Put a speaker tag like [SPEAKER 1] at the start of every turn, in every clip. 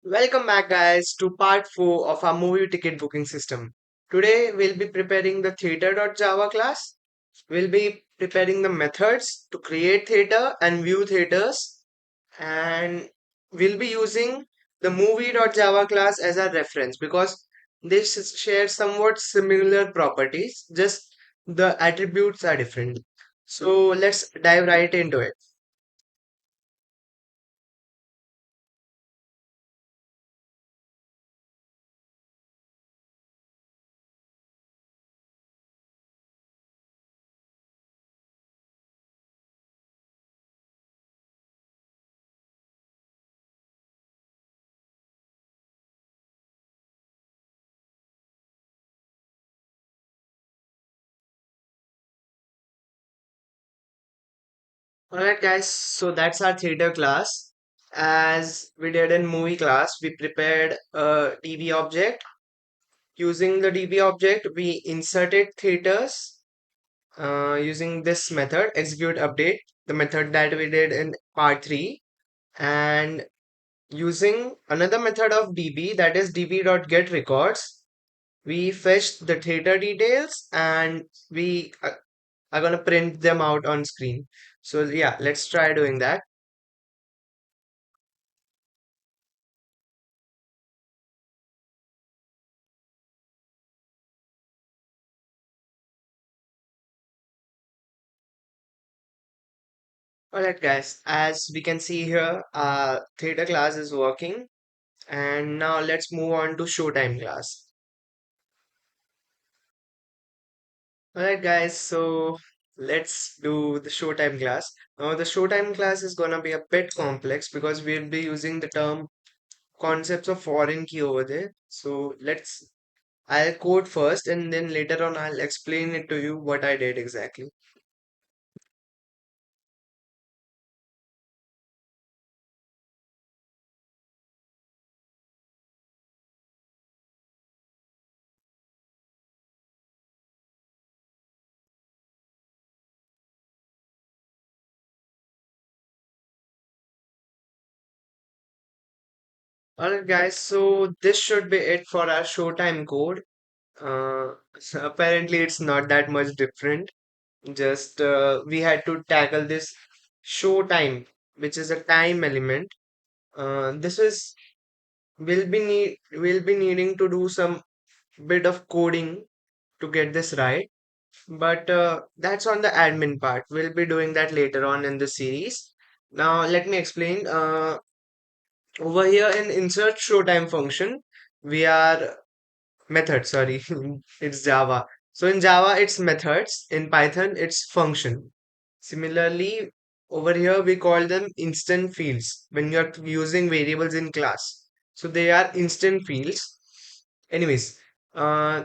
[SPEAKER 1] Welcome back, guys, to part 4 of our movie ticket booking system. Today, we'll be preparing the theater.java class. We'll be preparing the methods to create theater and view theaters, and we'll be using the movie.java class as a reference because they share somewhat similar properties, just the attributes are different. So, let's dive right into it. Alright, guys, so that's our theater class. As we did in movie class, we prepared a DB object. Using the DB object, we inserted theaters using this method, execute update, the method that we did in part 3. And using another method of DB, that is db.getRecords, we fetched the theater details and we are going to print them out on screen. So, yeah, let's try doing that. Alright guys, as we can see here, theater class is working and now let's move on to showtime class. Alright guys, so let's do the showtime class. Now the showtime class is gonna be a bit complex because we'll be using the term concepts of foreign key over there. So I'll code first and then later on I'll explain it to you what I did exactly. Alright guys, so this should be it for our showtime code. So apparently it's not that much different. Just we had to tackle this show time, which is a time element. This is we'll be needing to do some bit of coding to get this right, but that's on the admin part. We'll be doing that later on in the series. Now let me explain. Over here in insert showtime function, we are method, sorry, it's Java. So in Java, it's methods. In Python, it's function. Similarly, over here, we call them instant fields when you're using variables in class. So they are instant fields. Anyways, uh,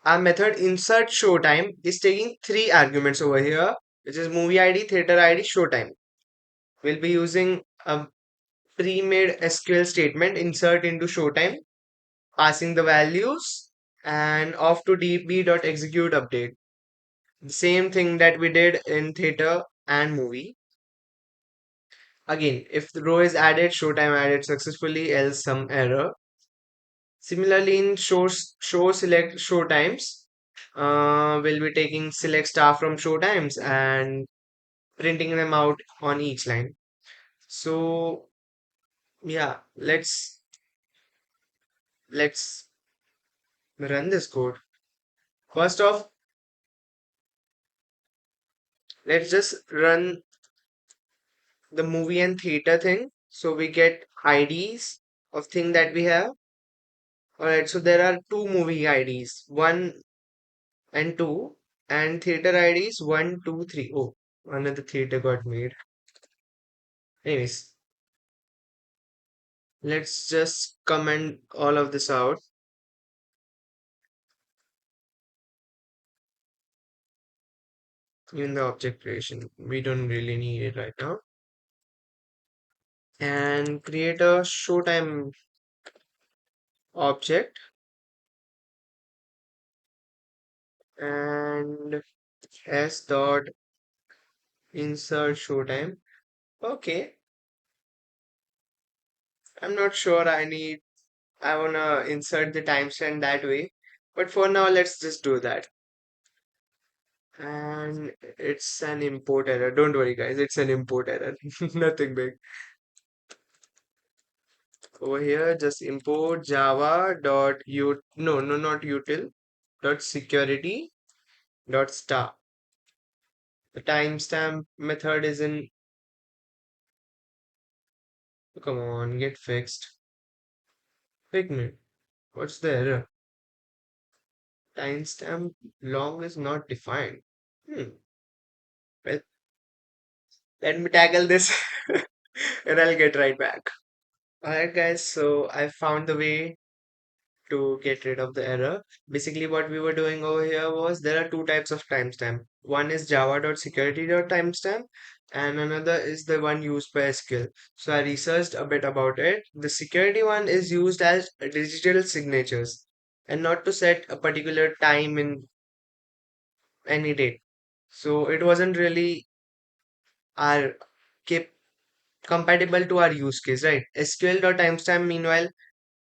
[SPEAKER 1] our method insert showtime is taking three arguments over here, which is movie ID, theater ID, showtime. We'll be using a pre-made SQL statement insert into showtime, passing the values and off to db.execute update. The same thing that we did in theater and movie. Again, if the row is added, showtime added successfully, else some error. Similarly, in show select showtimes, we'll be taking select star from showtimes and printing them out on each line. So yeah, let's run this code. First off, let's just run the movie and theater thing. So we get IDs of thing that we have. Alright, so there are two movie IDs, one and two, and theater IDs one, two, three. Oh, another theater got made. Anyways, let's just comment all of this out in the object creation. We don't really need it right now. And create a showtime object and s dot insert showtime. Okay, I'm not sure I wanna insert the timestamp that way. But for now, let's just do that. And it's an import error. Don't worry, guys. It's an import error. Nothing big. Over here, just import java dot u no no not util dot security dot star. The timestamp method is in. Come on, get fixed. Figment. What's the error? Timestamp long is not defined. Hmm. Well, let me tackle this and I'll get right back. Alright, guys, so I found the way to get rid of the error. Basically, what we were doing over here was there are two types of timestamp. One is java.security.timestamp, and another is the one used by SQL. So I researched a bit about it. The security one is used as digital signatures and not to set a particular time in any date. So it wasn't really our cap compatible to our use case, right? SQL.timestamp, meanwhile,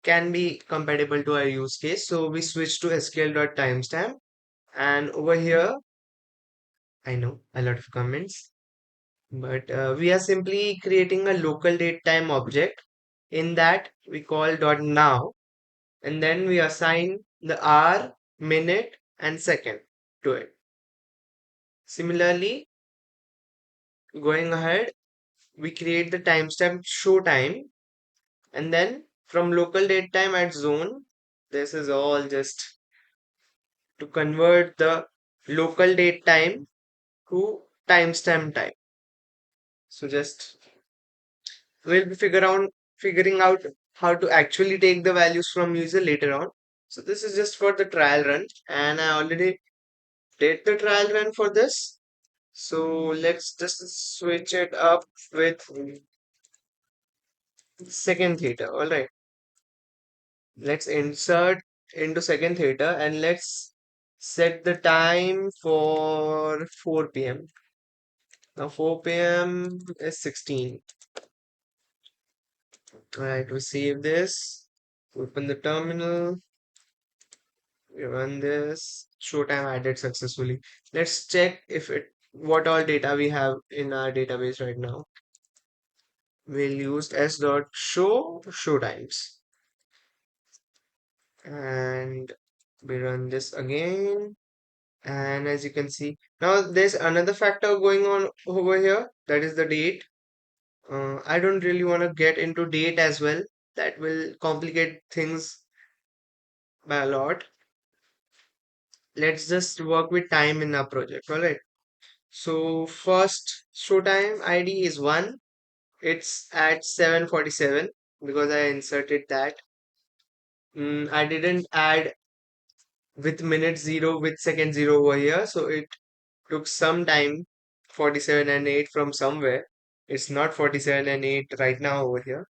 [SPEAKER 1] can be compatible to our use case. So we switch to SQL.timestamp. And over here, I know a lot of comments, but we are simply creating a local date time object. In that, we call .now, and then we assign the hour, minute, and second to it. Similarly, going ahead, we create the timestamp show time, and then from local date time at zone, this is all just to convert the local date time to timestamp time. So just we'll be figuring out how to actually take the values from user later on. So this is just for the trial run, and I already did the trial run for this. So let's just switch it up with second theta. All right, let's insert into second theta and let's set the time for 4 p.m. Now 4 p.m. is 16. Alright, we save this, open the terminal, we run this, showtime added successfully. Let's check if it what all data we have in our database right now. We'll use s dot show showtimes. And we run this again. And as you can see, now there's another factor going on over here, that is the date. I don't really want to get into date as well. That will complicate things by a lot. Let's just work with time in our project. All right. So first showtime ID is 1. It's at 7:47 because I inserted that. I didn't add with minute 0 with second 0 over here. So it took some time, 47 and 8 from somewhere. It's not 47 and 8 right now over here.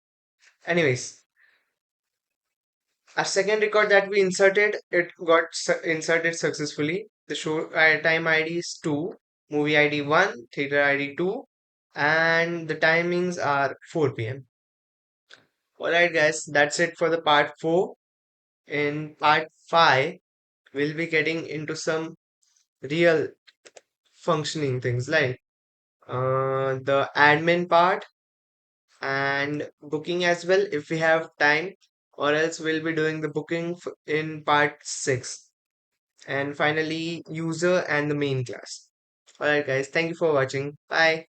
[SPEAKER 1] Anyways, our second record that we inserted, it got inserted successfully. The show time ID is 2, movie ID 1, theater ID 2, and the timings are 4 p.m. Alright, guys, that's it for the part 4. In part 5, we'll be getting into some real functioning things like the admin part and booking as well if we have time, or else we'll be doing the booking in part 6. And finally user and the main class. Alright guys, thank you for watching. Bye.